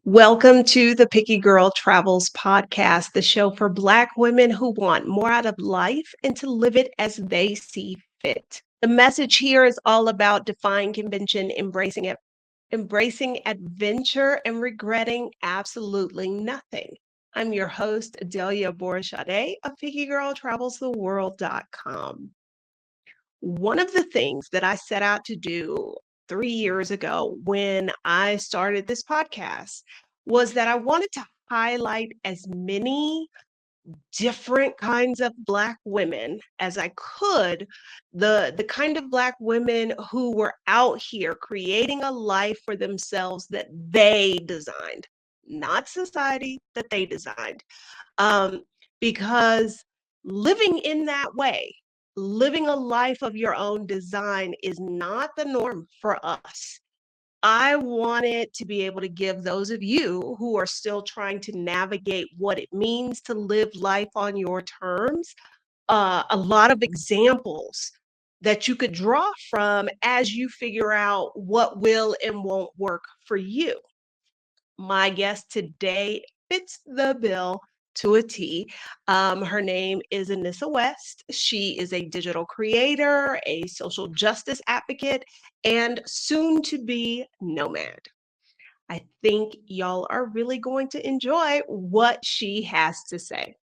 Welcome to the Picky Girl Travels podcast, the show for Black women who want more out of life and to live it as they see fit. The message here is all about defying convention, embracing adventure, and regretting absolutely nothing. I'm your host, Adelia Borishade of PickyGirlTravelsTheWorld.com. One of the things that I set out to do 3 years ago when I started this podcast was that I wanted to highlight as many different kinds of Black women as I could, the kind of Black women who were out here creating a life for themselves that they designed, not society, that they designed. Um, because living in that way, living a life of your own design is not the norm for us. I wanted to be able to give those of you who are still trying to navigate what it means to live life on your terms, a lot of examples that you could draw from as you figure out what will and won't work for you. My guest today fits the bill to a T. Her name is Anissa West. She is a digital creator, a social justice advocate, and soon to be nomad. I think y'all are really going to enjoy what she has to say.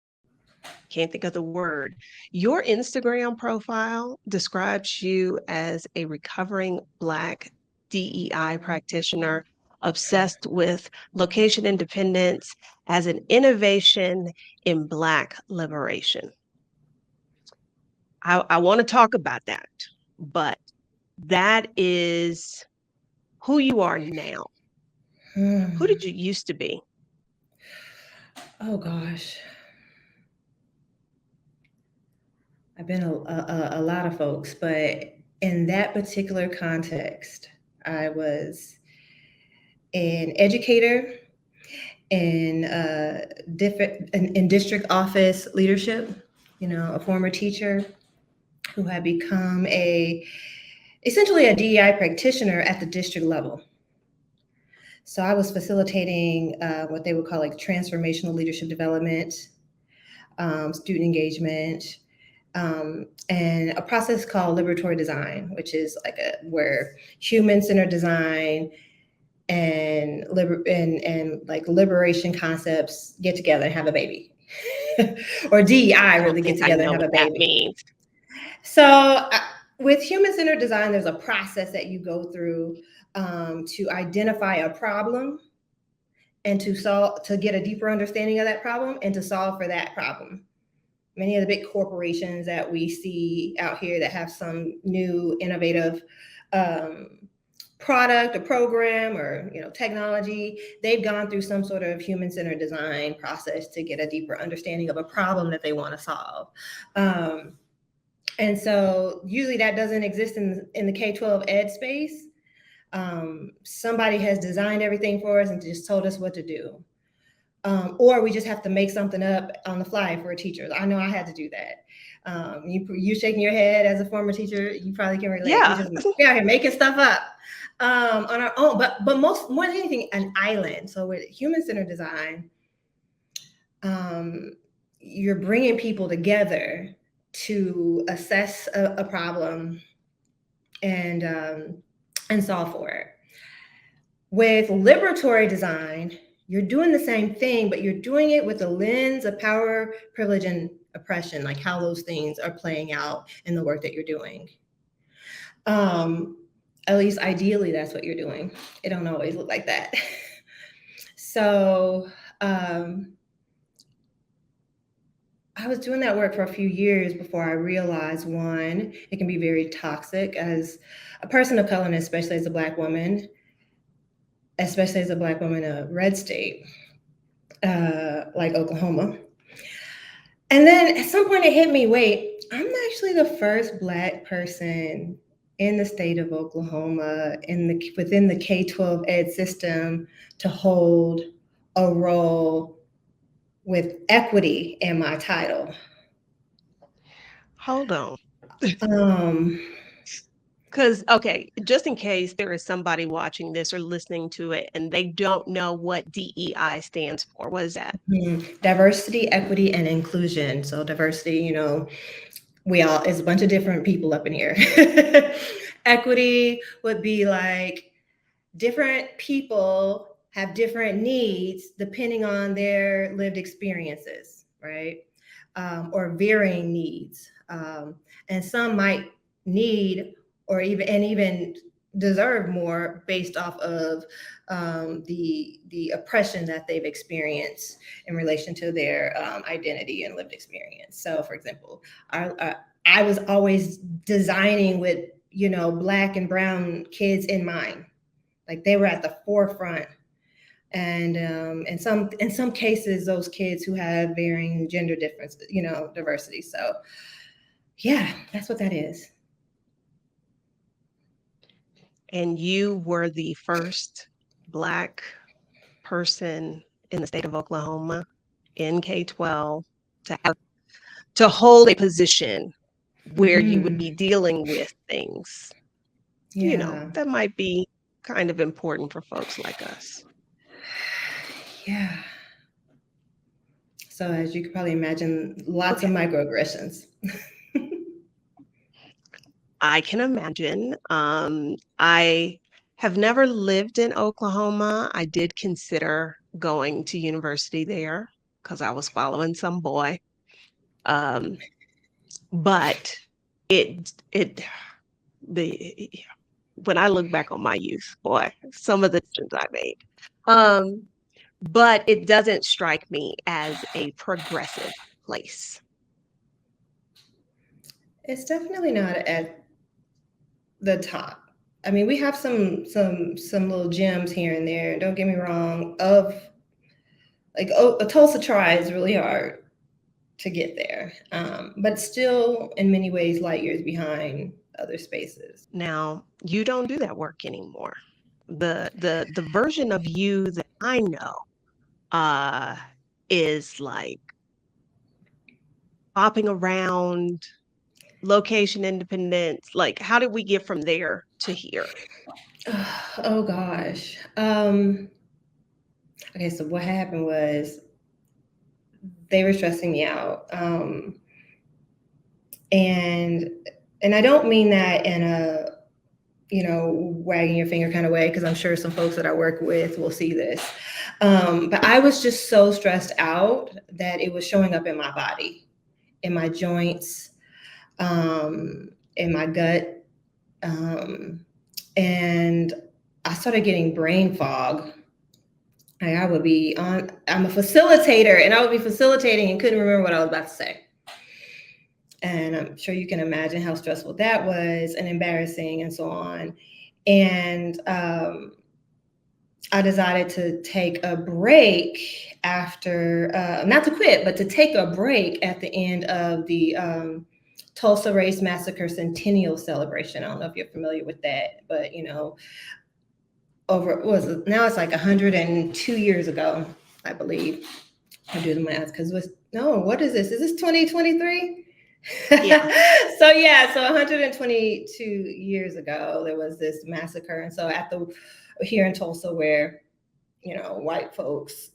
Can't think of the word. Your Instagram profile describes you as a recovering Black DEI practitioner obsessed with location independence as an innovation in Black liberation. I want to talk about that, but that is who you are now. Who did you used to be? Oh gosh. I've been a lot of folks, but in that particular context, I was an educator in in district office leadership. A former teacher who had become essentially a DEI practitioner at the district level. So I was facilitating what they would call like transformational leadership development, student engagement, and a process called Liberatory design, which is where human-centered design and like liberation concepts get together and have a baby, or DEI I don't really get think I together and know have what a that baby. means. So with human-centered design, there's a process that you go through to identify a problem and to get a deeper understanding of that problem and to solve for that problem. Many of the big corporations that we see out here that have some new innovative product or program or technology, they've gone through some sort of human-centered design process to get a deeper understanding of a problem that they want to solve. And so usually that doesn't exist in the K-12 ed space. Somebody has designed everything for us and just told us what to do. Or we just have to make something up on the fly for teachers. I know I had to do that. You shaking your head as a former teacher, you probably can relate. Yeah. We out here making stuff up on our own, but more than anything, an island. So with human-centered design, you're bringing people together to assess a problem and solve for it. With liberatory design, you're doing the same thing, but you're doing it with the lens of power, privilege, and oppression, like how those things are playing out in the work that you're doing. At least ideally, that's what you're doing. It don't always look like that. So I was doing that work for a few years before I realized, one, it can be very toxic as a person of color, and especially as a Black woman, in a red state like Oklahoma. And then at some point it hit me, wait, I'm actually the first Black person in the state of Oklahoma within the K-12 ed system to hold a role with equity in my title. Hold on. Um, Because, okay, just in case there is somebody watching this or listening to it and they don't know what DEI stands for, what is that? Diversity, equity, and inclusion. So diversity, we all, it's a bunch of different people up in here. Equity would be like different people have different needs depending on their lived experiences, right? Or varying needs. And some might need or even deserve more based off of the oppression that they've experienced in relation to their identity and lived experience. So, for example, I was always designing with Black and brown kids in mind, like they were at the forefront. And in some cases, those kids who have varying gender differences, diversity. So, yeah, that's what that is. And you were the first Black person in the state of Oklahoma in K-12 to hold a position where you would be dealing with things, Yeah. that might be kind of important for folks like us. Yeah. So as you could probably imagine, lots of microaggressions. I can imagine. I have never lived in Oklahoma. I did consider going to university there because I was following some boy. But it the when I look back on my youth, boy, some of the decisions I made. But it doesn't strike me as a progressive place. It's definitely not at the top. I mean, we have some little gems here and there. Don't get me wrong. Of like, a Tulsa tries really hard to get there, but still, in many ways, light years behind other spaces. Now, you don't do that work anymore. The version of you that I know uh is like hopping around, location independence. Like, how did we get from there to here? Oh gosh. Okay, so what happened was they were stressing me out, and I don't mean that in a wagging your finger kind of way, because I'm sure some folks that I work with will see this. But I was just so stressed out that it was showing up in my body, in my joints, in my gut. And I started getting brain fog. Like I'm a facilitator, and I would be facilitating and couldn't remember what I was about to say. And I'm sure you can imagine how stressful that was and embarrassing and so on. And I decided to take a break after, not to quit, but to take a break at the end of the Tulsa Race Massacre Centennial Celebration. I don't know if you're familiar with that, but now it's like 102 years ago, I believe. I do the math because what is this? Is this 2023? Yeah. So 122 years ago, there was this massacre. And so here in Tulsa, where, white folks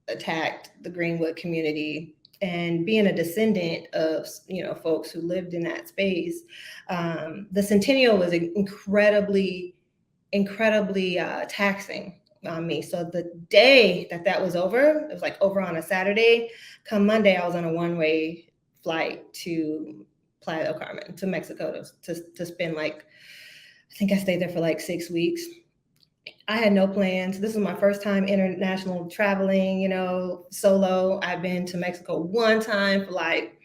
attacked the Greenwood community, and being a descendant of, folks who lived in that space, the Centennial was incredibly taxing on me. So the day that was over, it was like over on a Saturday. Come Monday, I was on a one-way flight to Playa del Carmen, to Mexico, to spend I think I stayed there for like 6 weeks. I had no plans. This was my first time international traveling, solo. I've been to Mexico one time for like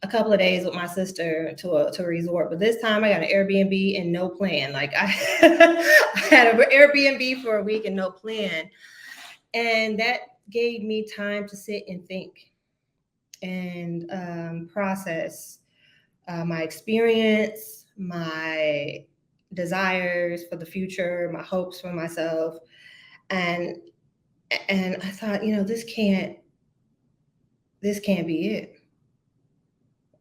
a couple of days with my sister to a resort, but this time I got an Airbnb and no plan. Like I had an Airbnb for a week and no plan. And that gave me time to sit and think and process my experience, my desires for the future, my hopes for myself. And I thought, this can't be it.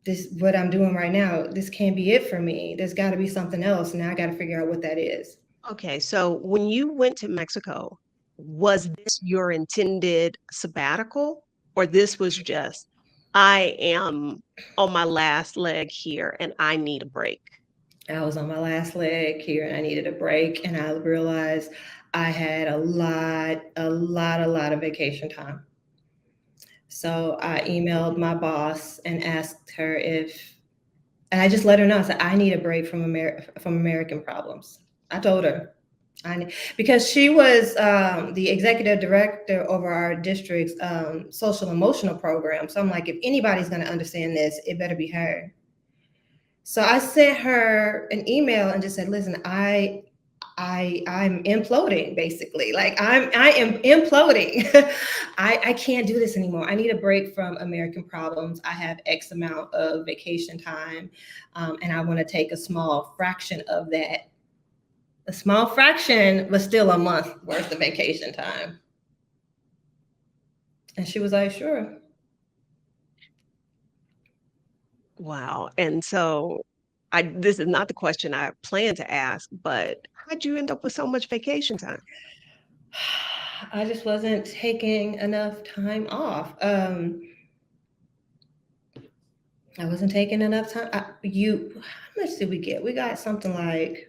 this, what I'm doing right now, this can't be it for me. There's got to be something else. Now I got to figure out what that is. Okay, so when you went to Mexico, was this your intended sabbatical, or this was just, I am on my last leg here and I need a break? I was on my last leg here and I needed a break. And I realized I had a lot of vacation time. So I emailed my boss and asked her if, and I just let her know. I said, I need a break from American problems. I told her, because she was the executive director over our district's social emotional program. So I'm like, if anybody's going to understand this, it better be her. So I sent her an email and just said, listen, I'm imploding, basically. Like I am imploding. I can't do this anymore. I need a break from American problems. I have X amount of vacation time, and I want to take a small fraction of that. A small fraction, but still a month worth of vacation time. And she was like, sure. Wow. And so this is not the question I planned to ask, but how'd you end up with so much vacation time? I just wasn't taking enough time off. I wasn't taking enough time. How much did we get? We got something like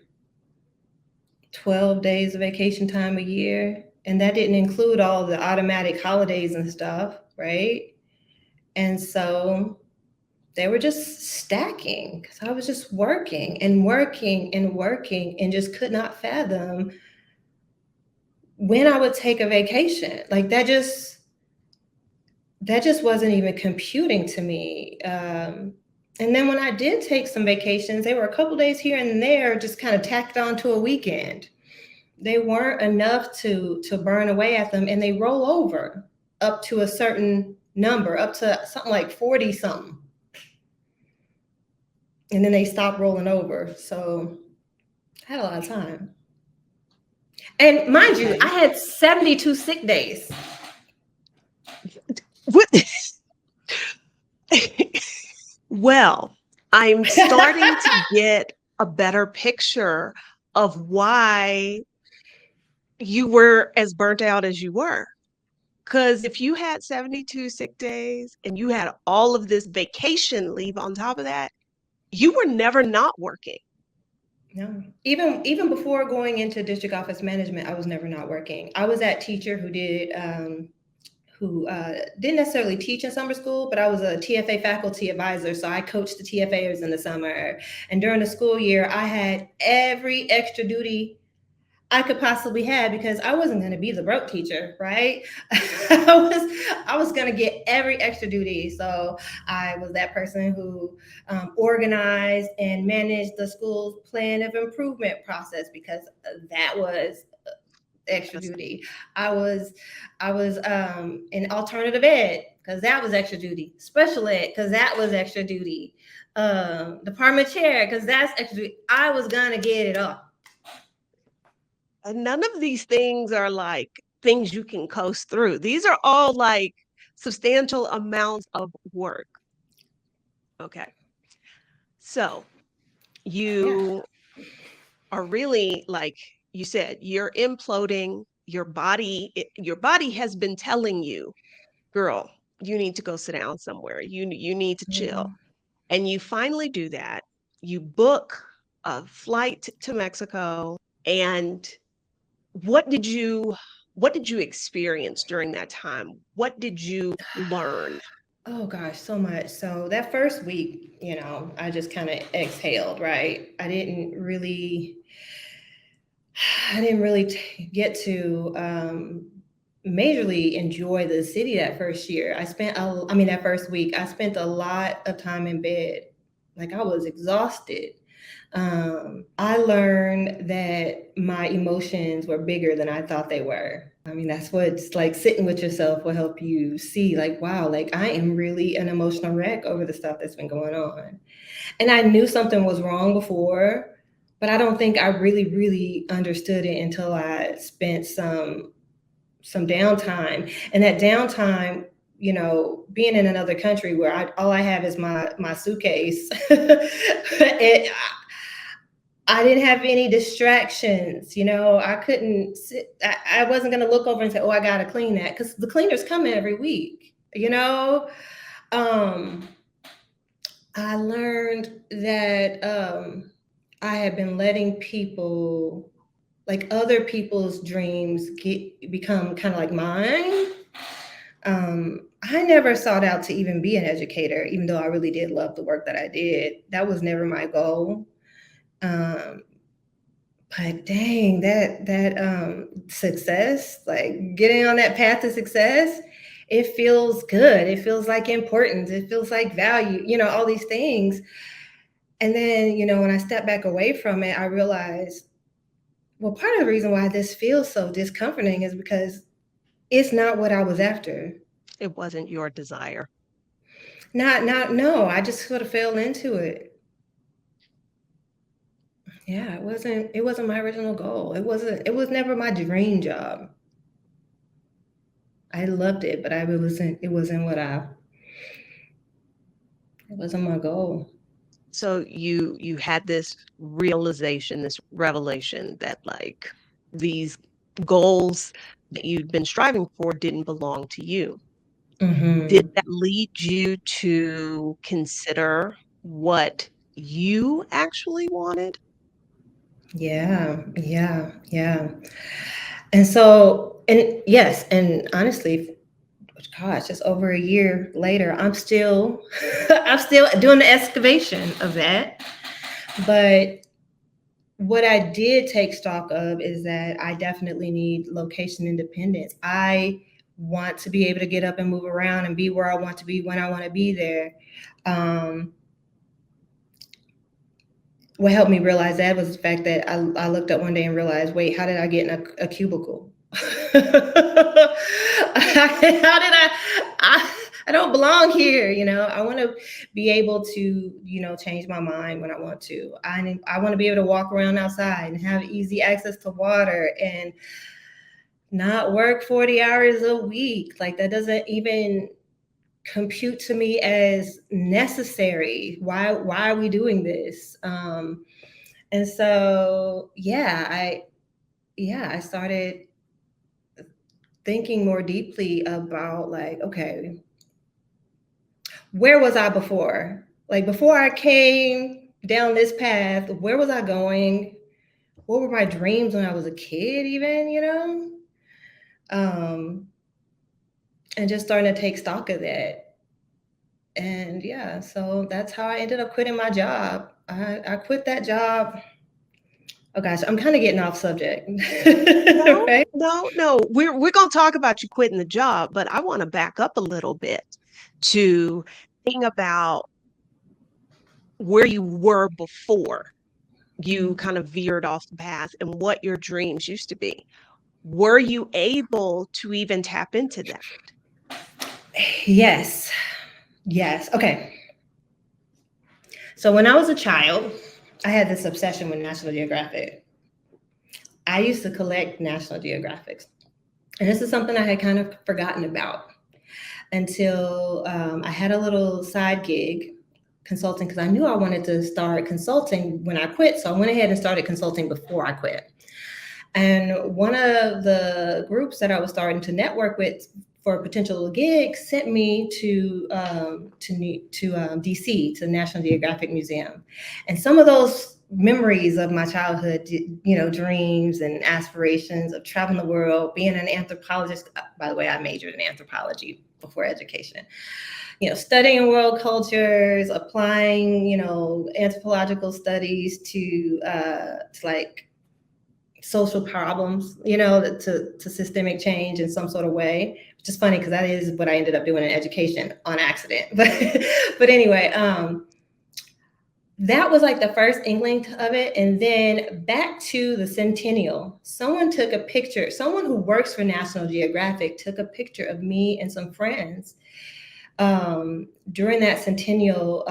12 days of vacation time a year. And that didn't include all the automatic holidays and stuff, right? And so they were just stacking because I was just working and working and working and just could not fathom when I would take a vacation. Like that just wasn't even computing to me. And then when I did take some vacations, they were a couple days here and there, just kind of tacked on to a weekend. They weren't enough to burn away at them, and they roll over up to a certain number, up to something like 40 something. And then they stop rolling over. So I had a lot of time. And mind you, I had 72 sick days. What? Well, I'm starting to get a better picture of why you were as burnt out as you were. Because if you had 72 sick days and you had all of this vacation leave on top of that, you were never not working. No, even before going into district office management, I was never not working. I was that teacher who didn't necessarily teach in summer school, but I was a TFA faculty advisor. So I coached the TFAs in the summer. And during the school year, I had every extra duty I could possibly have because I wasn't going to be the broke teacher, right? I was going to get every extra duty. So I was that person who organized and managed the school's plan of improvement process because that was extra duty. I was in alternative ed because that was extra duty. Special ed because that was extra duty. Department chair because that's extra duty. I was gonna get it all. And none of these things are like things you can coast through. These are all like substantial amounts of work. Okay. So Yeah. you are really, like you said, you're imploding. Your body has been telling you, girl, you need to go sit down somewhere. You need to chill. Mhm. And you finally do that. You book a flight to Mexico. And what did you what did you experience during that time? What did you learn? Oh gosh, so much. So that first week, I just kind of exhaled, right? I didn't really get to majorly enjoy the city that first year. That first week, I spent a lot of time in bed. Like I was exhausted. I learned that my emotions were bigger than I thought they were. I mean, that's what's like sitting with yourself will help you see, like, wow, like I am really an emotional wreck over the stuff that's been going on. And I knew something was wrong before, but I don't think I really understood it until I spent some downtime. And that downtime being in another country where all I have is my suitcase. I didn't have any distractions. I couldn't sit. I wasn't going to look over and say, oh, I got to clean that, because the cleaners come in every week. I learned that I had been letting people, like other people's dreams, become kind of like mine. I never sought out to even be an educator, even though I really did love the work that I did. That was never my goal. But dang, that success, like getting on that path to success, it feels good. It feels like importance. It feels like value, all these things. And then, when I step back away from it, I realized, well, part of the reason why this feels so discomforting is because it's not what I was after. It wasn't your desire. No, I just sort of fell into it. Yeah, it wasn't my original goal. It was never my dream job. I loved it, but it wasn't it wasn't my goal. So you had this realization, this revelation that like these goals that you'd been striving for didn't belong to you. Mm-hmm. Did that lead you to consider what you actually wanted? Yeah. And yes, and honestly, gosh, just over a year later, I'm still I'm still doing the excavation of that. But what I did take stock of is that I definitely need location independence. I want to be able to get up and move around and be where I want to be when I want to be there. Um, what helped me realize that was the fact that I looked up one day and realized, wait, how did I get in a cubicle? How did I don't belong here. I want to be able to, change my mind when I want to. I want to be able to walk around outside and have easy access to water and not work 40 hours a week. Like that doesn't even compute to me as necessary. Why are we doing this? And so I started thinking more deeply about, like, okay, where was I before? Like before I came down this path, where was I going? What were my dreams when I was a kid, even, and just starting to take stock of that. And yeah, so that's how I ended up quitting my job. I quit that job. Oh gosh, I'm kind of getting off subject. No, Right? no. We're gonna talk about you quitting the job, but I want to back up a little bit to think about where you were before you kind of veered off the path and what your dreams used to be. Were you able to even tap into that? Yes. Okay. So when I was a child, I had this obsession with National Geographic. I used to collect National Geographics. And this is something I had kind of forgotten about until I had a little side gig consulting, because I knew I wanted to start consulting when I quit. So I went ahead and started consulting before I quit. And one of the groups that I was starting to network with for a potential gig sent me to DC, to the National Geographic Museum. And some of those memories of my childhood, dreams and aspirations of traveling the world, being an anthropologist. By the way, I majored in anthropology before education. Studying world cultures, applying, anthropological studies to like social problems, to systemic change in some sort of way, which is funny because that is what I ended up doing in education on accident. But anyway, that was like the first inkling of it. And then back to the centennial, someone took a picture, someone who works for National Geographic took a picture of me and some friends during that centennial,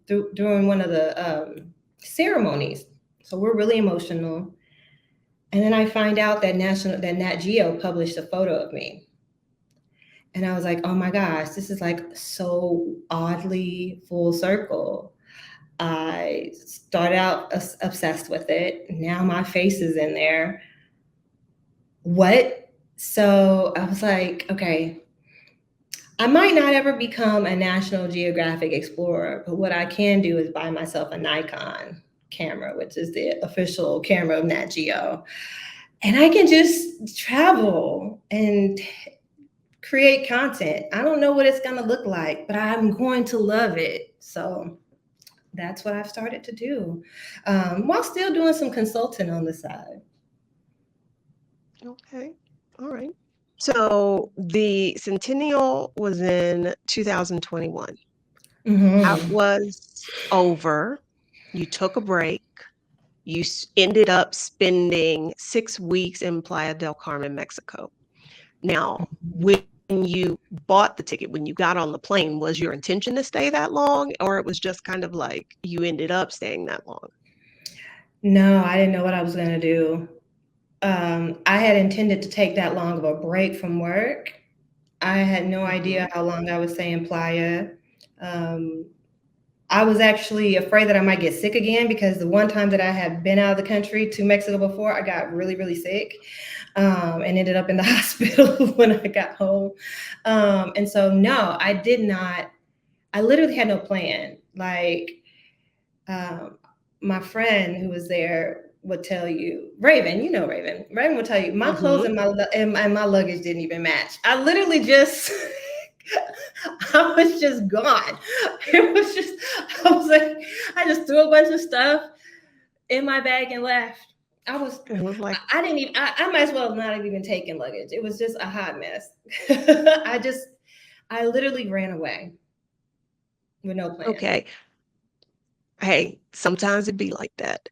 during one of the ceremonies. So we're really emotional. And then I find out that Nat Geo published a photo of me. And I was like, oh my gosh, this is like so oddly full circle. I started out obsessed with it. Now my face is in there. What? So I was like, okay, I might not ever become a National Geographic explorer, but what I can do is buy myself a Nikon camera, which is the official camera of Nat Geo. And I can just travel and create content. I don't know what it's going to look like, but I'm going to love it. So that's what I've started to do, while still doing some consulting on the side. Okay. All right. So the centennial was in 2021. That Mm-hmm. was over. You took a break. You ended up spending 6 weeks in Playa del Carmen, Mexico. Now, when you bought the ticket, when you got on the plane, was your intention to stay that long, or it was just kind of like you ended up staying that long? No, I didn't know what I was going to do. I had intended to take that long of a break from work. I had no idea Hmm. how long I would stay in Playa. Um, I was actually afraid that I might get sick again because the one time that I had been out of the country to Mexico before, I got really, really sick, and ended up in the hospital when I got home. And so, no, I did not. I literally had no plan. Like, um, my friend who was there would tell you, Raven, you know Raven. Raven would tell you my clothes Hmm. and and my luggage didn't even match. I literally just I was just gone. It was just I was like I just threw a bunch of stuff in my bag and left. I was It was like, I didn't even I might as well have not have even taken luggage. It was just a hot mess. I literally ran away with no plan. okay, hey, sometimes it'd be like that.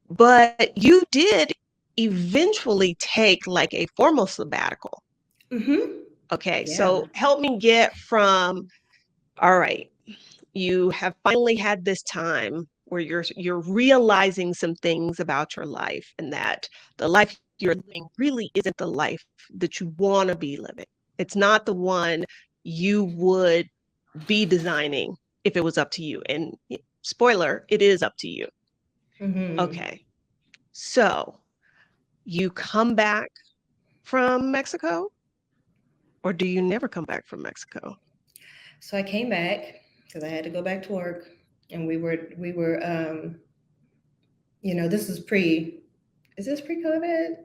But you did eventually take like a formal sabbatical. Mm-hmm. Okay, Yeah. so help me get from, all right, you have finally had this time where you're realizing some things about your life and that the life you're living really isn't the life that you want to be living. It's not the one you would be designing if it was up to you. And spoiler, it is up to you. Mm-hmm. Okay. So you come back from Mexico, or do you never come back from Mexico? So I came back because I had to go back to work, and we were this is pre. Is this pre-COVID?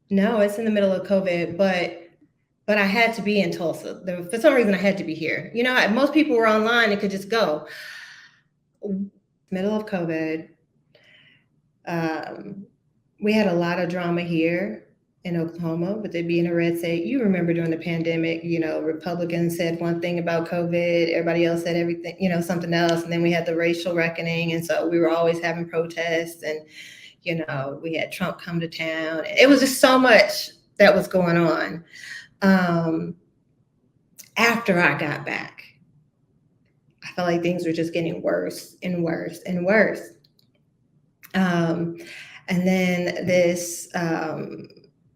No, it's in the middle of COVID, but I had to be in Tulsa. For some reason, I had to be here. Most people were online and could just go. Middle of COVID, um, we had a lot of drama here in Oklahoma, with it being a red state. You remember during the pandemic, Republicans said one thing about COVID, everybody else said everything, something else. And then we had the racial reckoning. And so we were always having protests, and, we had Trump come to town. It was just so much that was going on. Um, After I got back, I felt like things were just getting worse and worse and worse. Um, and then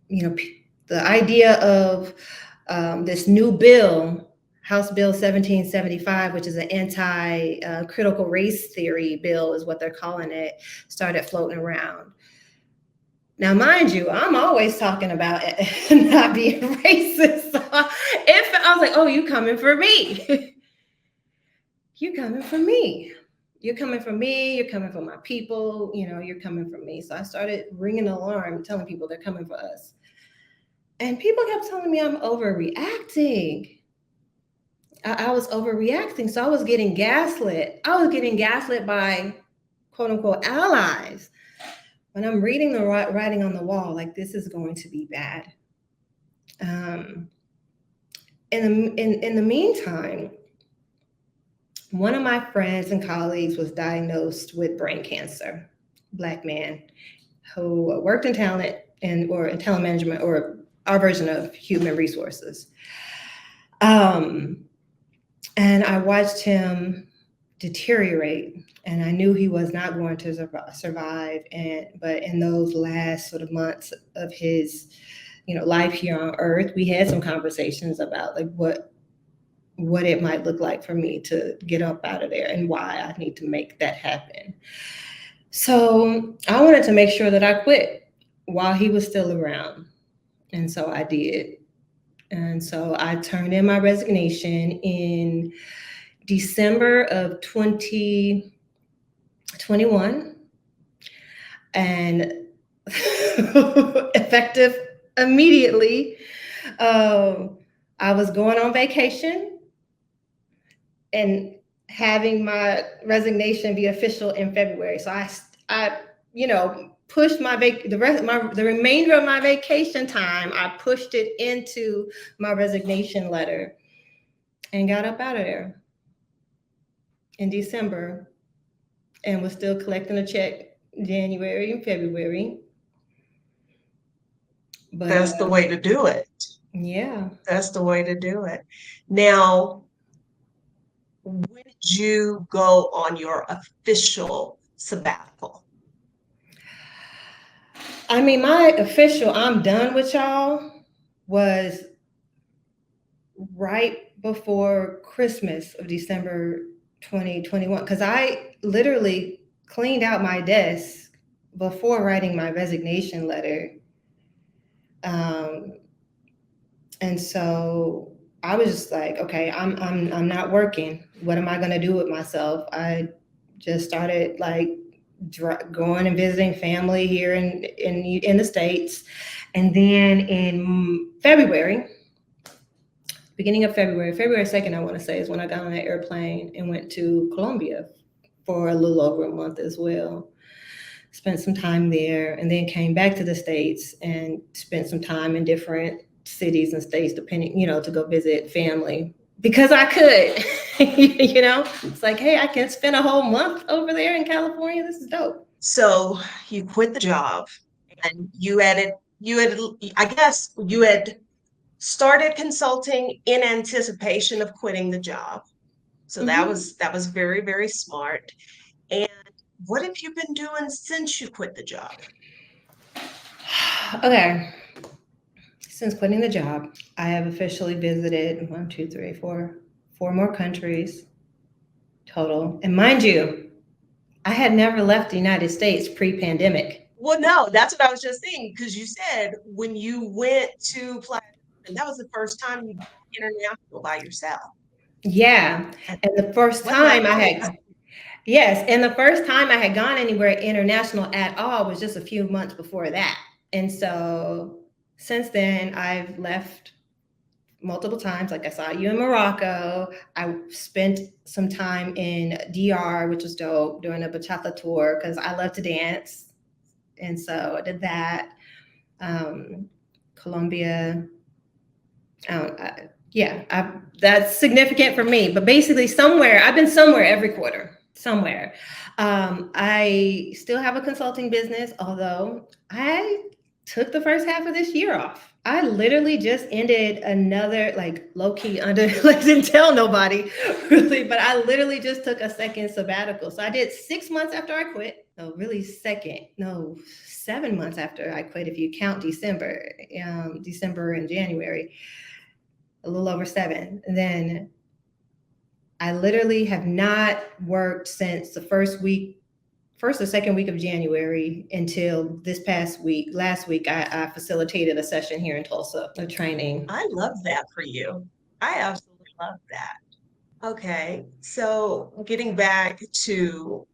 you know, the idea of this new bill, House Bill 1775, which is an anti-critical race theory bill, is what they're calling it, started floating around. Now, mind you, I'm always talking about not being racist. So if I was like, "Oh, you coming for me? You coming for me? You're coming for me. You're coming for my people. You're coming for me." So I started ringing the alarm, telling people they're coming for us. And people kept telling me I'm overreacting. I was overreacting. So I was getting gaslit. I was getting gaslit by quote unquote allies. When I'm reading the writing on the wall, like, this is going to be bad. Um, in the meantime, one of my friends and colleagues was diagnosed with brain cancer. Black man who worked in talent or in talent management, or our version of human resources. Um, and I watched him deteriorate, and I knew he was not going to survive. But in those last sort of months of his life here on earth. We had some conversations about like what it might look like for me to get up out of there and why I need to make that happen. So I wanted to make sure that I quit while he was still around. And so I did. And so I turned in my resignation in December of 2021. And effective immediately, I was going on vacation and having my resignation be official in February. So I pushed the remainder of my vacation time. I pushed it into my resignation letter and got up out of there in December and was still collecting a check January and February. But that's the way to do it. Yeah. That's the way to do it. Now, when did you go on your official sabbatical? I mean, my official I'm done with y'all was right before Christmas of December 2021, because I literally cleaned out my desk before writing my resignation letter. And so I was just like, okay, I'm not working. What am I going to do with myself? I just started like going and visiting family here in the States. And then in February, beginning of February 2nd, I want to say, is when I got on that airplane and went to Colombia for a little over a month as well. Spent some time there and then came back to the States and spent some time in different cities and states, depending, to go visit family because I could. It's like, hey, I can spend a whole month over there in California. This is dope. So you quit the job and you had started consulting in anticipation of quitting the job. So that was very, very smart. And what have you been doing since you quit the job? Okay. Since quitting the job, I have officially visited 4 more countries total. And mind you, I had never left the United States pre-pandemic. Well, no, that's what I was just saying, because you said when you went to Platinum, that was the first time you went international by yourself. Yeah. And the first time and the first time I had gone anywhere international at all was just a few months before that. And so since then, I've left multiple times. Like I saw you in Morocco. I spent some time in DR, which was dope, doing a bachata tour because I love to dance. And so I did that. Colombia. That's significant for me. But basically I've been somewhere every quarter, somewhere. I still have a consulting business, although I took the first half of this year off. I literally just ended another low-key didn't tell nobody really, but I literally just took a second sabbatical. So I did 6 months after I quit. No, really 7 months after I quit, if you count December and January, a little over 7. And then I literally have not worked since the first or second week of January until last week, I facilitated a session here in Tulsa, a training. I love that for you. I absolutely love that. Okay, so getting back to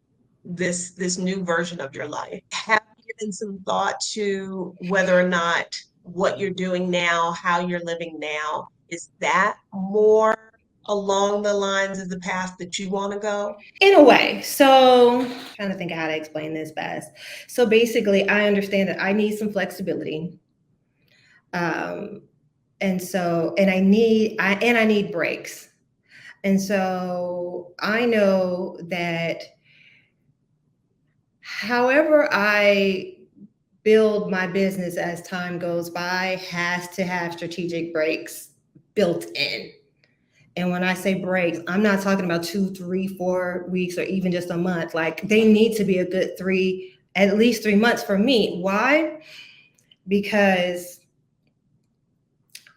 this new version of your life, have you given some thought to whether or not what you're doing now, how you're living now, is that more along the lines of the path that you want to go? In a way. So I'm trying to think of how to explain this best. So basically, I understand that I need some flexibility. And I need breaks. And so I know that however I build my business as time goes by has to have strategic breaks built in. And when I say breaks, I'm not talking about 2, 3, 4 weeks or even just a month. Like they need to be a good at least 3 months for me. Why? Because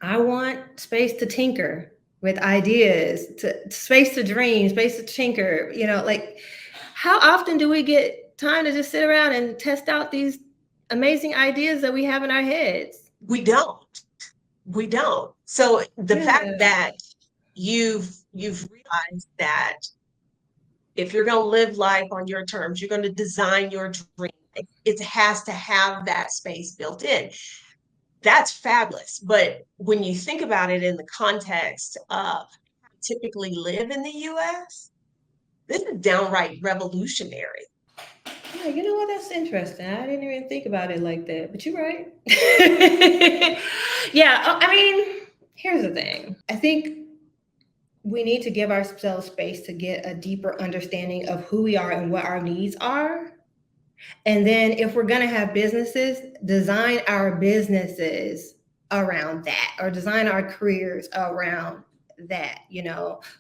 I want space to tinker with ideas, to space to dream, space to tinker. Like, how often do we get time to just sit around and test out these amazing ideas that we have in our heads? We don't. We don't. So the fact Yeah. that you've realized that if you're going to live life on your terms, you're going to design your dream. It has to have that space built in. That's fabulous. But when you think about it in the context of typically live in the US, this is downright revolutionary. Yeah, you know what? That's interesting. I didn't even think about it like that, but you're right. Yeah, I mean, here's the thing. I think we need to give ourselves space to get a deeper understanding of who we are and what our needs are. And then if we're going to have businesses, design our businesses around that, or design our careers around that.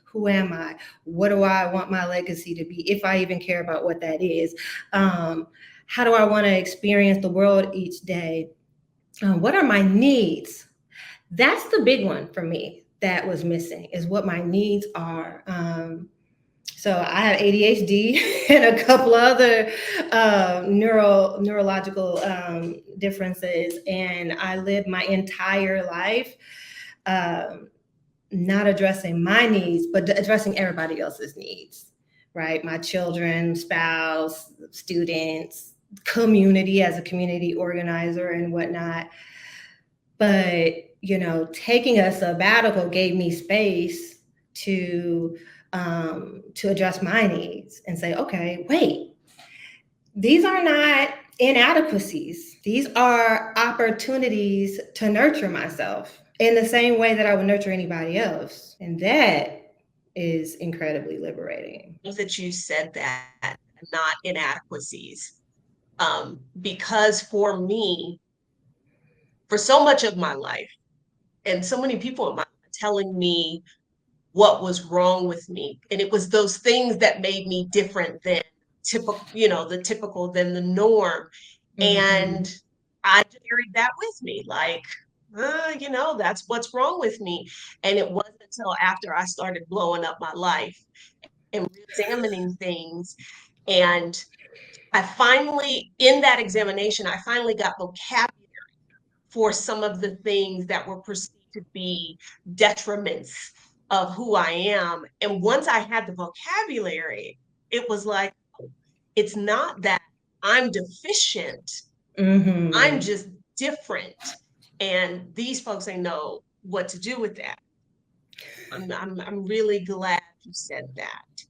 Who am I? What do I want my legacy to be, if I even care about what that is? How do I want to experience the world each day? What are my needs? That's the big one for me that was missing, is what my needs are. So I have ADHD and a couple other neurological differences, and I lived my entire life um, not addressing my needs, but addressing everybody else's needs. Right, my children, spouse, students, community, as a community organizer and whatnot. But taking a sabbatical gave me space to address my needs and say, okay, wait, these are not inadequacies. These are opportunities to nurture myself in the same way that I would nurture anybody else. And that is incredibly liberating. That you said that, not inadequacies. Because for me, for so much of my life, and so many people in my life telling me what was wrong with me. And it was those things that made me different than typical, the typical than the norm. Mm-hmm. And I carried that with me, like, that's what's wrong with me. And it wasn't until after I started blowing up my life and examining things. And I finally, in that examination, I finally got vocabulary for some of the things that were perceived to be detriments of who I am. And once I had the vocabulary, it was like, it's not that I'm deficient, I'm Mm-hmm. just different. And these folks ain't know what to do with that. I'm really glad you said that.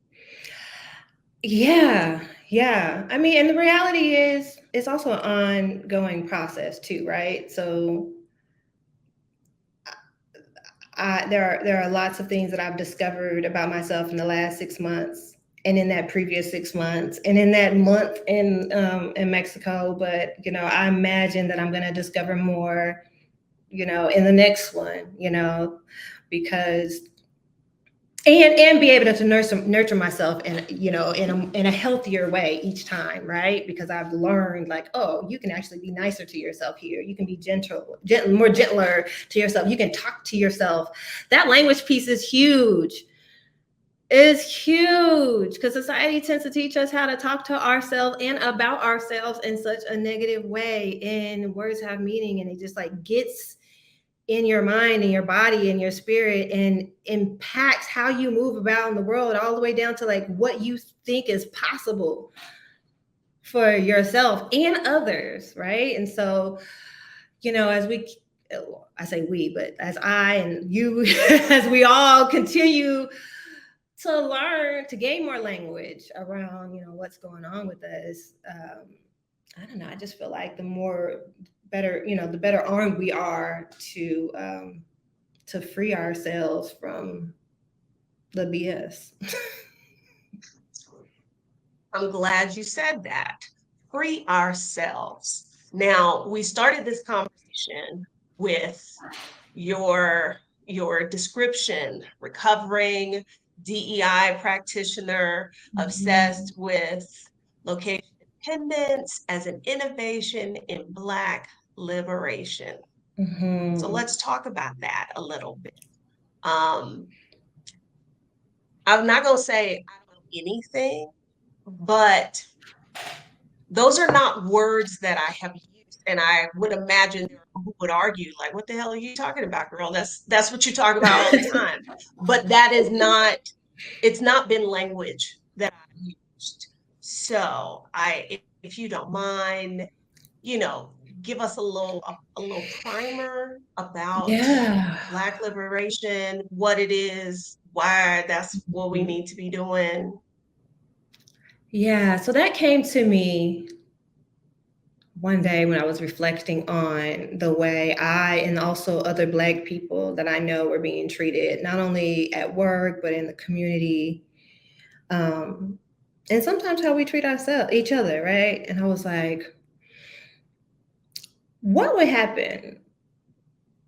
Yeah, yeah. I mean, and the reality is, it's also an ongoing process too, right? So there are lots of things that I've discovered about myself in the last 6 months, and in that previous 6 months, and in that month in Mexico. But I imagine that I'm going to discover more, in the next one, because and be able to nurture myself in in a healthier way each time, right? Because I've learned, like, oh, you can actually be nicer to yourself here. You can be more gentler to yourself. You can talk to yourself. That language piece is huge. Is huge, because society tends to teach us how to talk to ourselves and about ourselves in such a negative way, and words have meaning, and it just like gets in your mind and your body and your spirit, and impacts how you move about in the world, all the way down to like what you think is possible for yourself and others, right? And so, as I say we, but as I and you, as we all continue to learn, to gain more language around, what's going on with us, I don't know, I just feel like the better armed we are to free ourselves from the BS. I'm glad you said that. Free ourselves. Now, we started this conversation with your your description, recovering DEI practitioner, obsessed with location independence as an innovation in Black liberation. So let's talk about that a little bit. Um, I'm not going to say I don't know anything, but those are not words that I have used. And I would imagine there are people who would argue, like, what the hell are you talking about, girl? That's what you talk about all the time. But that is not, it's not been language that I've used. So if you don't mind, you know, give us a little primer about Yeah. Black liberation, what it is, why that's what we need to be doing. Yeah. So that came to me one day when I was reflecting on the way I and also other Black people that I know were being treated, not only at work, but in the community. Um, and sometimes how we treat each other, right? And I was like, what would happen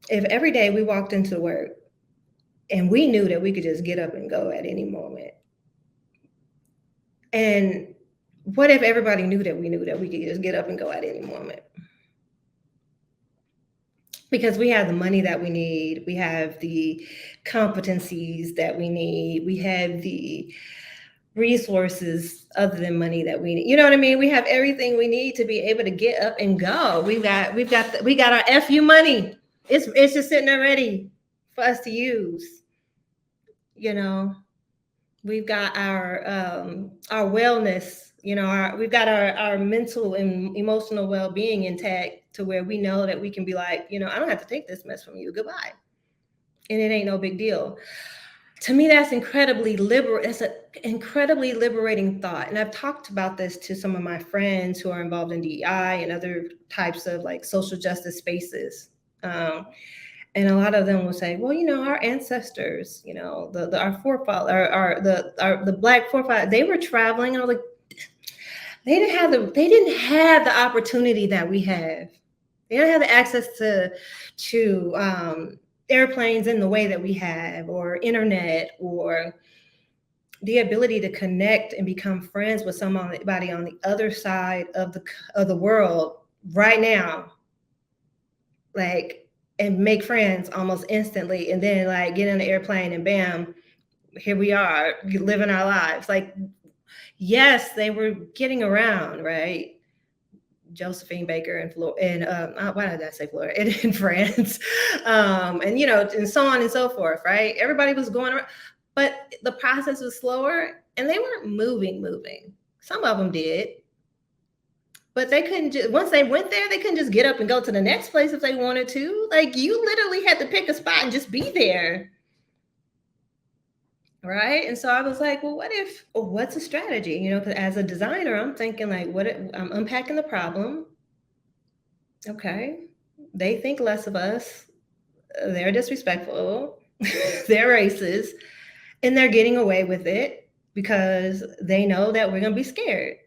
if every day we walked into work and we knew that we could just get up and go at any moment? And what if everybody knew that we could just get up and go at any moment? Because we have the money that we need, we have the competencies that we need, we have the resources other than money that we need. You know what I mean? We have everything we need to be able to get up and go. We got our FU money. It's just sitting there ready for us to use. You know, we've got our wellness. You know, we've got our mental and emotional well-being intact to where we know that we can be like, you know, I don't have to take this mess from you. Goodbye. And it ain't no big deal. To me, that's It's an incredibly liberating thought. And I've talked about this to some of my friends who are involved in DEI and other types of like social justice spaces. And a lot of them will say, well, you know, our ancestors, you know, our forefathers, the Black forefathers, they were traveling. And I was like, they didn't have the opportunity that we have. They don't have the access to airplanes in the way that we have, or internet, or the ability to connect and become friends with somebody on the other side of the world right now, like, and make friends almost instantly, and then like get in the airplane and bam, here we are living our lives. Like, yes, they were getting around, right? Josephine Baker in why did I say Florida? In France, and you know, and so on and so forth, right? Everybody was going around, but the process was slower, and they weren't moving. Some of them did, but they couldn't just, once they went there, they couldn't just get up and go to the next place if they wanted to. Like, you literally had to pick a spot and just be there. Right. And so I was like, well, what's a strategy? You know, because as a designer, I'm thinking like, I'm unpacking the problem. Okay. They think less of us. They're disrespectful. They're racist. And they're getting away with it because they know that we're going to be scared.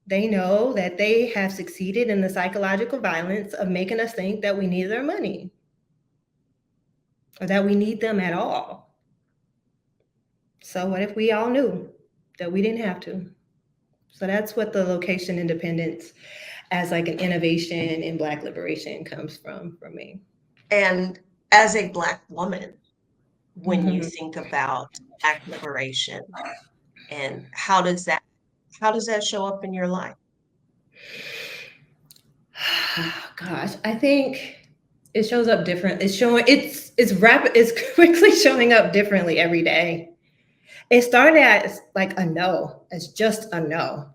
They know that they have succeeded in the psychological violence of making us think that we need their money or that we need them at all. So what if we all knew that we didn't have to? So that's what the location independence as like an innovation in Black liberation comes from for me. And as a Black woman, when you think about Black liberation, and how does that show up in your life? Gosh, I think it shows up different. It's rapid. It's quickly showing up differently every day. It started as like a no, as just a no.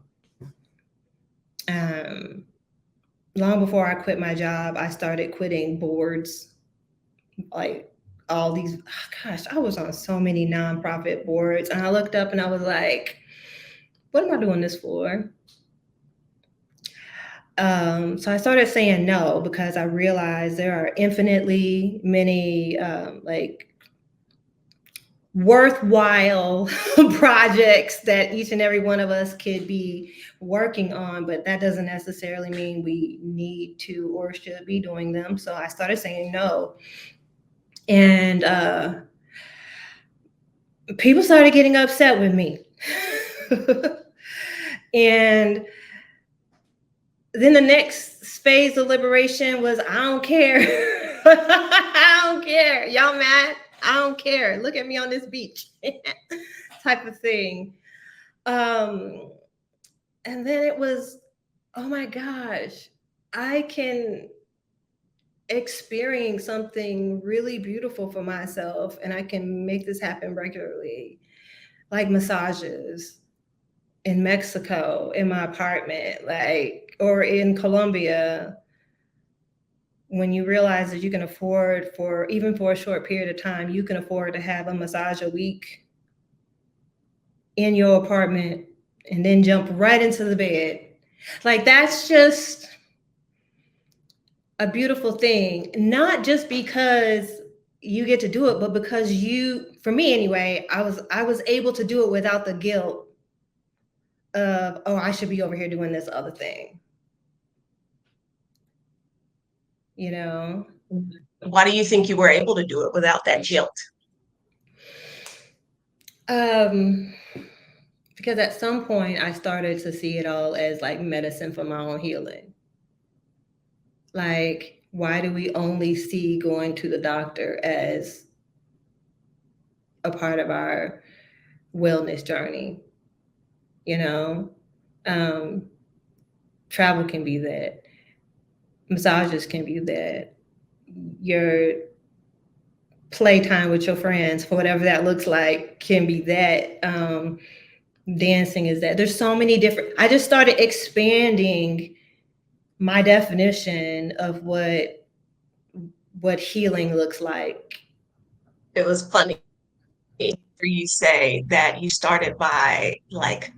Long before I quit my job, I started quitting boards, like all these. Gosh, I was on so many nonprofit boards, and I looked up and I was like, "What am I doing this for?" So I started saying no because I realized there are infinitely many like worthwhile projects that each and every one of us could be working on, but that doesn't necessarily mean we need to or should be doing them. So I started saying no. And people started getting upset with me. And then the next phase of liberation was, I don't care. I don't care. Y'all mad? I don't care. Look at me on this beach type of thing. And then it was, oh my gosh, I can experience something really beautiful for myself and I can make this happen regularly, like massages in Mexico, in my apartment, like, or in Colombia, when you realize that you can afford, for even for a short period of time, you can afford to have a massage a week in your apartment and then jump right into the bed. Like, that's just a beautiful thing, not just because you get to do it, but because you, for me anyway, I was able to do it without the guilt of, oh, I should be over here doing this other thing, you know. Why do you think you were able to do it without that guilt? um because at some point I started to see it all as like medicine for my own healing. Like, why do we only see going to the doctor as a part of our wellness journey? You know, um, travel can be that, massages can be that, your playtime with your friends, for whatever that looks like, can be that. Dancing is that. There's so many different. I just started expanding my definition of what healing looks like. It was funny for you say that you started by like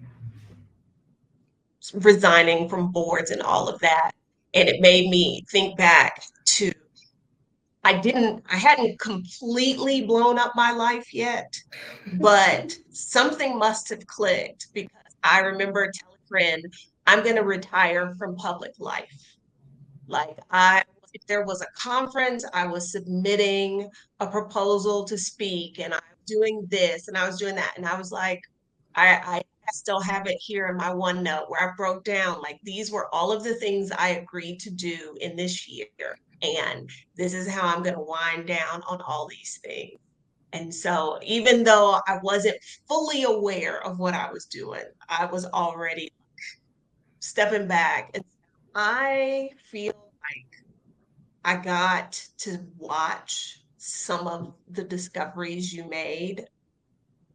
resigning from boards and all of that. And it made me think back to I hadn't completely blown up my life yet, but something must have clicked because I remember telling a friend, I'm going to retire from public life. Like if there was a conference, I was submitting a proposal to speak and I was doing this and I was doing that. And I was like, I still have it here in my OneNote where I broke down, like, these were all of the things I agreed to do in this year. And this is how I'm going to wind down on all these things. And so even though I wasn't fully aware of what I was doing, I was already stepping back. And I feel like I got to watch some of the discoveries you made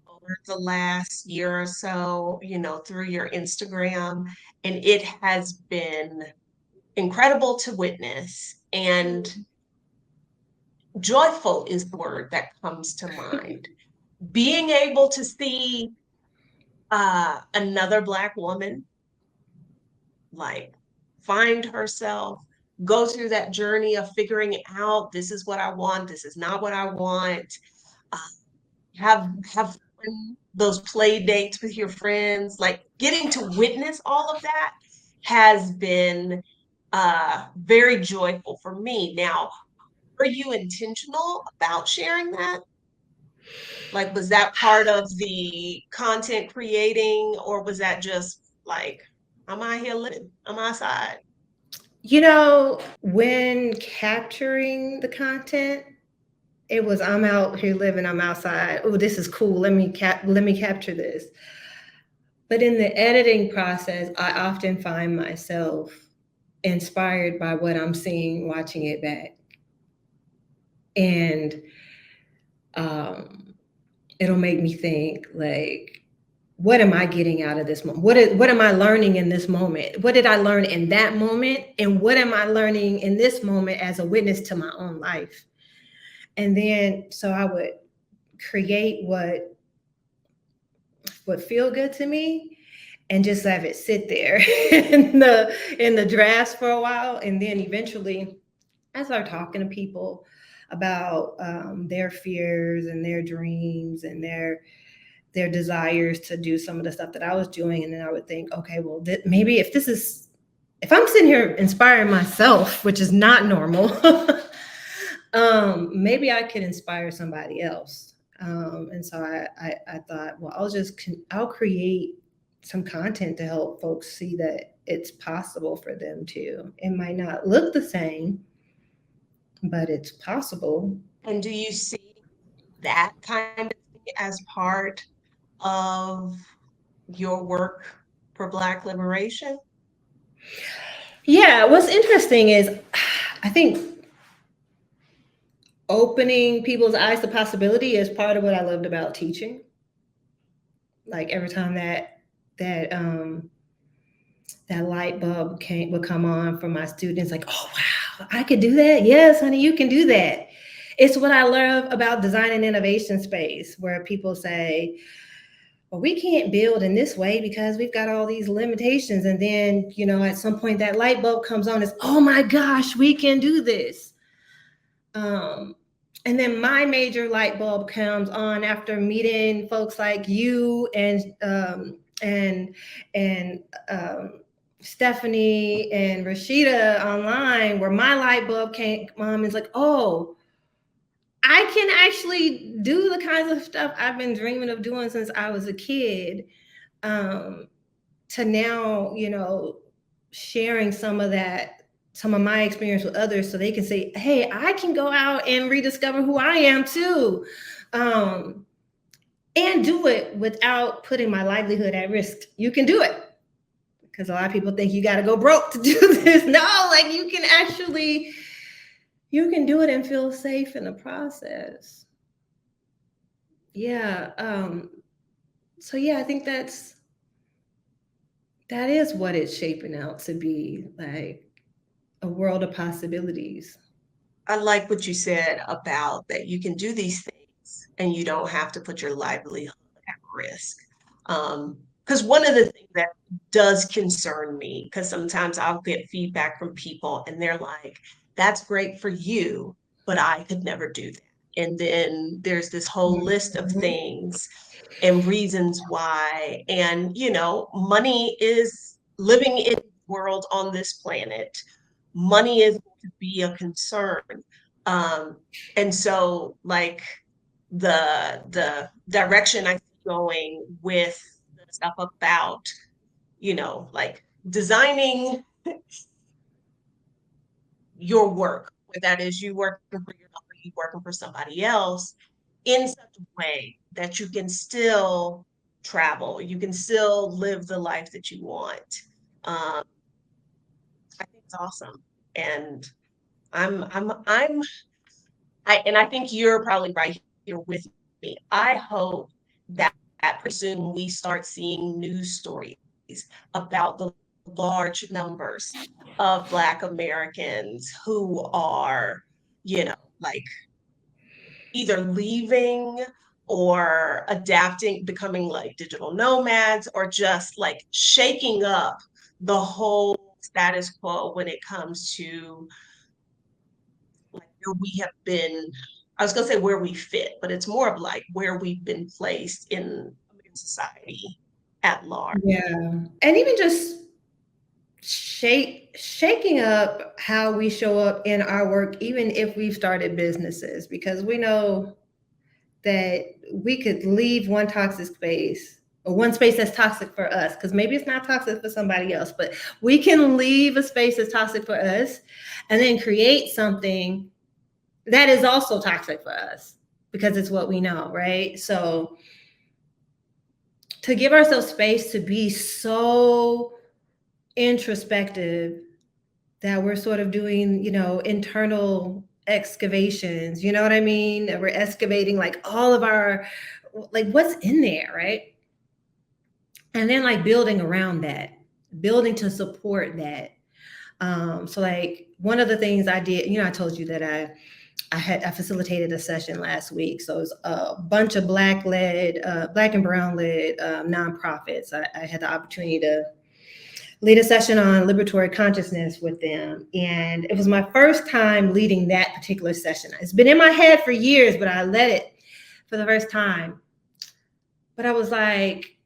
over the last year or so, through your Instagram. And it has been incredible to witness. And joyful is the word that comes to mind. Being able to see another Black woman like find herself, go through that journey of figuring out, this is what I want, this is not what I want. Uh, have those play dates with your friends, like getting to witness all of that has been very joyful for me. Now, were you intentional about sharing that? Like, was that part of the content creating, or was that just like, I'm out here living, I'm outside? You know, when capturing the content, it was, I'm out here living, I'm outside. Oh, this is cool. Let me capture this. But in the editing process, I often find myself inspired by what I'm seeing, watching it back. And um, it'll make me think, like, what am I getting out of this moment? What am I learning in this moment? What did I learn in that moment? And what am I learning in this moment as a witness to my own life? And then, so I would create what would feel good to me and just have it sit there in the drafts for a while. And then eventually I start talking to people about their fears and their dreams and their desires to do some of the stuff that I was doing. And then I would think, okay, well, maybe if I'm sitting here inspiring myself, which is not normal, maybe I could inspire somebody else. And so I thought, well, I'll create some content to help folks see that it's possible for them to. It might not look the same, but it's possible. And do you see that kind of thing as part of your work for Black liberation? Yeah, what's interesting is I think opening people's eyes to possibility is part of what I loved about teaching. Like every time that that light bulb would come on for my students, like, oh wow, I could do that. Yes, honey, you can do that. It's what I love about design and innovation space, where people say, well, we can't build in this way because we've got all these limitations. And then, at some point that light bulb comes on, is, oh my gosh, we can do this. And then my major light bulb comes on after meeting folks like you and Stephanie and Rashida online, where my light bulb came on. Is like, oh, I can actually do the kinds of stuff I've been dreaming of doing since I was a kid. To now, sharing some of my experience with others, so they can say, hey, I can go out and rediscover who I am too. And do it without putting my livelihood at risk. You can do it. Because a lot of people think you got to go broke to do this. No, like you can do it and feel safe in the process. Yeah. So yeah, I think that is what it's shaping out to be, like a world of possibilities. I like what you said about that you can do these things and you don't have to put your livelihood at risk. Because one of the things that does concern me, because sometimes I'll get feedback from people and they're like, that's great for you, but I could never do that. And then there's this whole list of things and reasons why. And, money is living in the world on this planet. Money is going to be a concern. Um, and so like the direction I'm going with the stuff about, like designing your work, whether that is you working for yourself or you working for somebody else, in such a way that you can still travel, you can still live the life that you want. I think it's awesome. And I'm I think you're probably right here with me. I hope that pretty soon we start seeing news stories about the large numbers of Black Americans who are, like either leaving or adapting, becoming like digital nomads, or just like shaking up the whole status quo when it comes to like where we have been. I was gonna say where we fit, but it's more of like where we've been placed in American society at large. Yeah. And even just shaking up how we show up in our work, even if we've started businesses, because we know that we could leave one toxic space, or one space that's toxic for us, because maybe it's not toxic for somebody else, but we can leave a space that's toxic for us and then create something that is also toxic for us, because it's what we know, right? So to give ourselves space to be so introspective that we're sort of doing, internal excavations, you know what I mean? We're excavating like all of our, like what's in there, right? And then like building around that, building to support that. So like one of the things I did, I told you that I facilitated a session last week. So it was a bunch of Black and brown led nonprofits. I had the opportunity to lead a session on liberatory consciousness with them. And it was my first time leading that particular session. It's been in my head for years, but I led it for the first time. But I was like,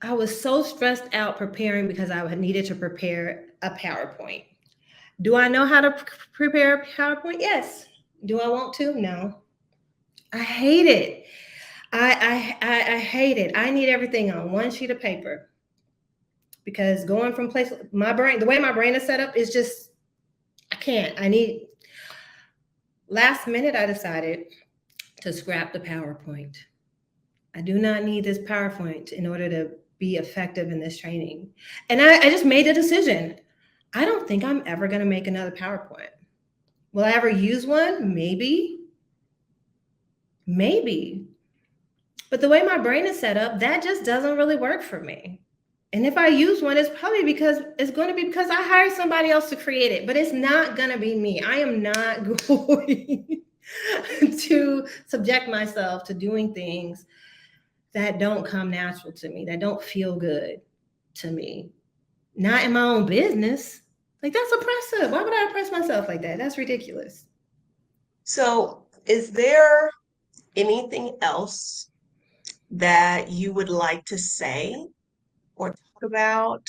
I was so stressed out preparing because I needed to prepare a PowerPoint. Do I know how to prepare a PowerPoint? Yes. Do I want to? No. I hate it. I hate it. I need everything on one sheet of paper. because going from place, the way my brain is set up is just, I can't. Last minute, I decided to scrap the PowerPoint. I do not need this PowerPoint in order to be effective in this training. And I just made a decision. I don't think I'm ever going to make another PowerPoint. Will I ever use one? Maybe. But the way my brain is set up, that just doesn't really work for me. And if I use one, it's probably because I hired somebody else to create it, but it's not going to be me. I am not going to subject myself to doing things that don't come natural to me, that don't feel good to me. Not in my own business. Like, that's oppressive. Why would I oppress myself like that? That's ridiculous. So is there anything else that you would like to say or talk about?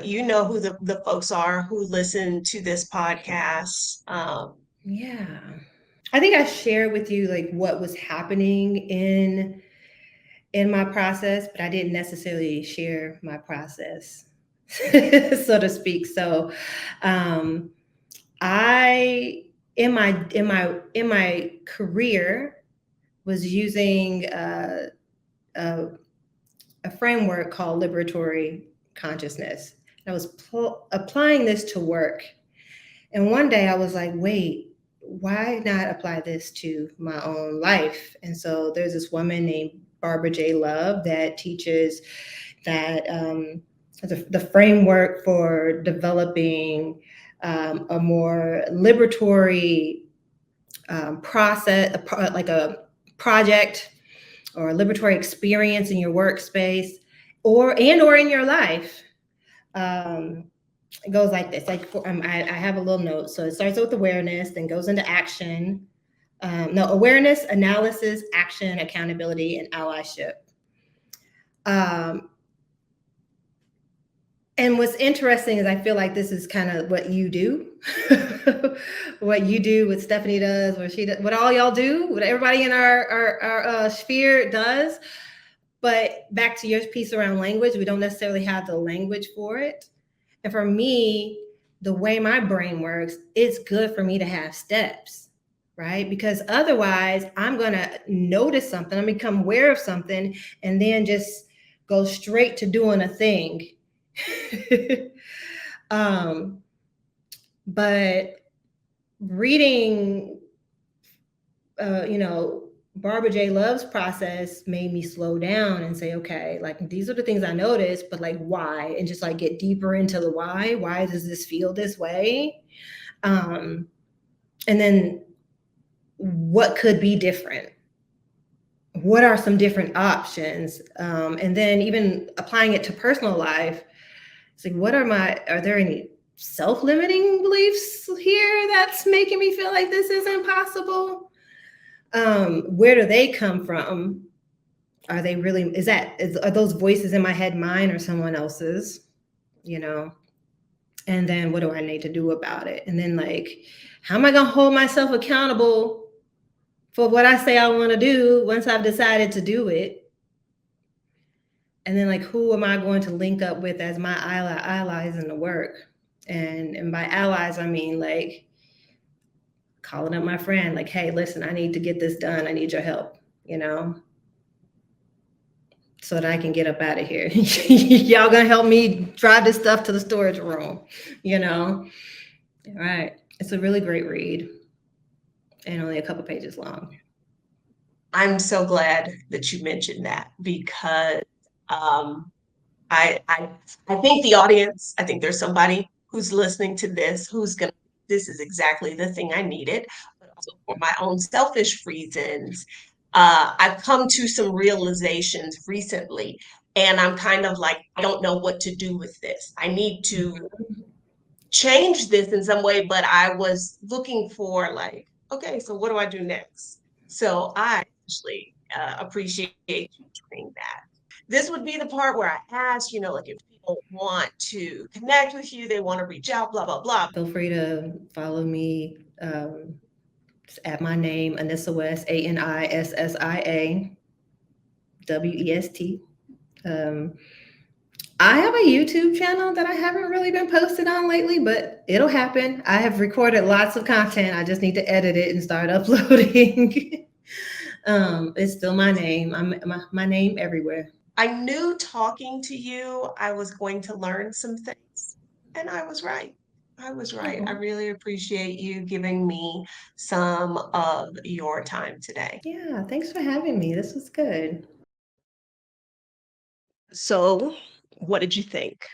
You know who the folks are who listen to this podcast. Yeah. I think I shared with you like what was happening in my process, but I didn't necessarily share my process, so to speak. So I in my career was using a framework called Liberatory consciousness. I was applying this to work. And one day I was like, wait, why not apply this to my own life? And so there's this woman named Barbara J. Love that teaches that the framework for developing a more liberatory process, like a project or a liberatory experience in your workspace or in your life. It goes like this. I have a little note. So it starts with awareness, then goes into action. Awareness, analysis, action, accountability, and allyship. And what's interesting is I feel like this is kind of what you do, what Stephanie does, what all y'all do, what everybody in our sphere does. But back to your piece around language, we don't necessarily have the language for it. And for me, the way my brain works, it's good for me to have steps, right? Because otherwise I'm going to notice something, I become aware of something, and then just go straight to doing a thing. But reading, Barbara J. Love's process made me slow down and say, okay, like these are the things I noticed, but like why? And just like get deeper into the why. Why does this feel this way? And then what could be different? What are some different options? And then even applying it to personal life, it's like, are there any self-limiting beliefs here that's making me feel like this isn't possible? Where do they come from? Are they really, are those voices in my head mine or someone else's, and then what do I need to do about it? And then like, how am I going to hold myself accountable for what I say I want to do once I've decided to do it? And then like, who am I going to link up with as my allies in the work? And by allies, I mean like calling up my friend, like, hey, listen, I need to get this done. I need your help, so that I can get up out of here. Y'all gonna help me drive this stuff to the storage room, All right. It's a really great read and only a couple pages long. I'm so glad that you mentioned that because I think the audience, I think there's somebody who's listening to this this is exactly the thing I needed, but also for my own selfish reasons. I've come to some realizations recently, and I'm kind of like, I don't know what to do with this. I need to change this in some way, but I was looking for like, okay, so what do I do next? So I actually appreciate you doing that. This would be the part where I ask, like if people want to connect with you, they want to reach out, blah, blah, blah. Feel free to follow me at my name, Anissa West, Anissa West. I have a YouTube channel that I haven't really been posted on lately, but it'll happen. I have recorded lots of content. I just need to edit it and start uploading. It's still my name. My name everywhere. I knew talking to you, I was going to learn some things, and I was right. I was right. I Oh, really appreciate you giving me some of your time today. yeah. Thanks for having me. This was good. So, what did you think?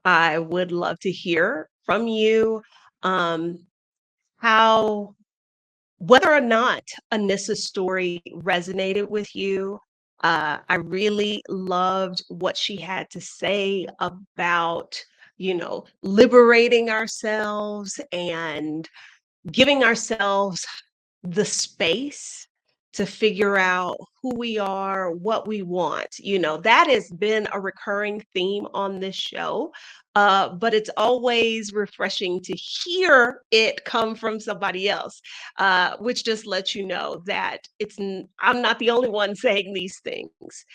I would love to hear from you um, how whether or not Anissa's story resonated with you. I really loved what she had to say about, liberating ourselves and giving ourselves the space to figure out who we are, what we want. That has been a recurring theme on this show. But it's always refreshing to hear it come from somebody else, which just lets you know that I'm not the only one saying these things.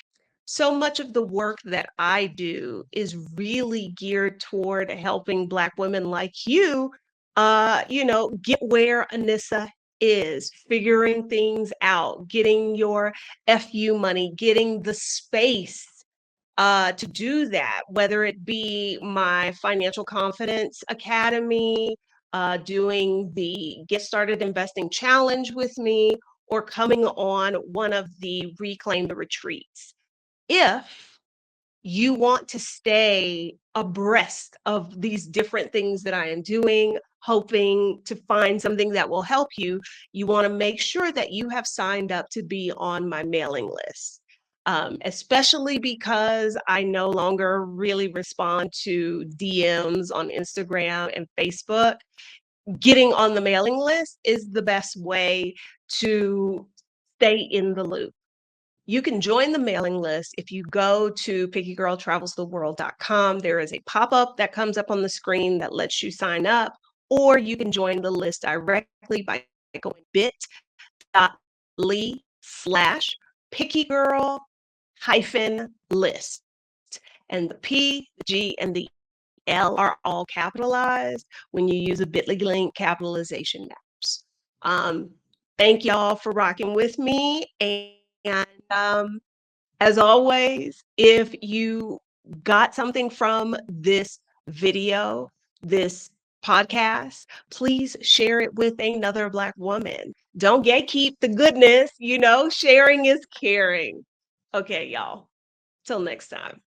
So much of the work that I do is really geared toward helping Black women like you, get where Anissa is, figuring things out, getting your FU money, getting the space to do that, whether it be my Financial Confidence Academy, doing the Get Started Investing Challenge with me, or coming on one of the Reclaim the Retreats. If you want to stay abreast of these different things that I am doing, hoping to find something that will help you, you want to make sure that you have signed up to be on my mailing list. Especially because I no longer really respond to DMs on Instagram and Facebook. Getting on the mailing list is the best way to stay in the loop. You can join the mailing list if you go to pickygirltravelstheworld.com. There is a pop-up that comes up on the screen that lets you sign up, or you can join the list directly by going bit.ly/pickygirl-list. And the P, the G, and the L are all capitalized. When you use a bit.ly link, capitalization matters. Um, Thank y'all for rocking with me. And as always, if you got something from this video, this podcast, please share it with another Black woman. Don't gatekeep the goodness, sharing is caring. Okay, y'all. Till next time.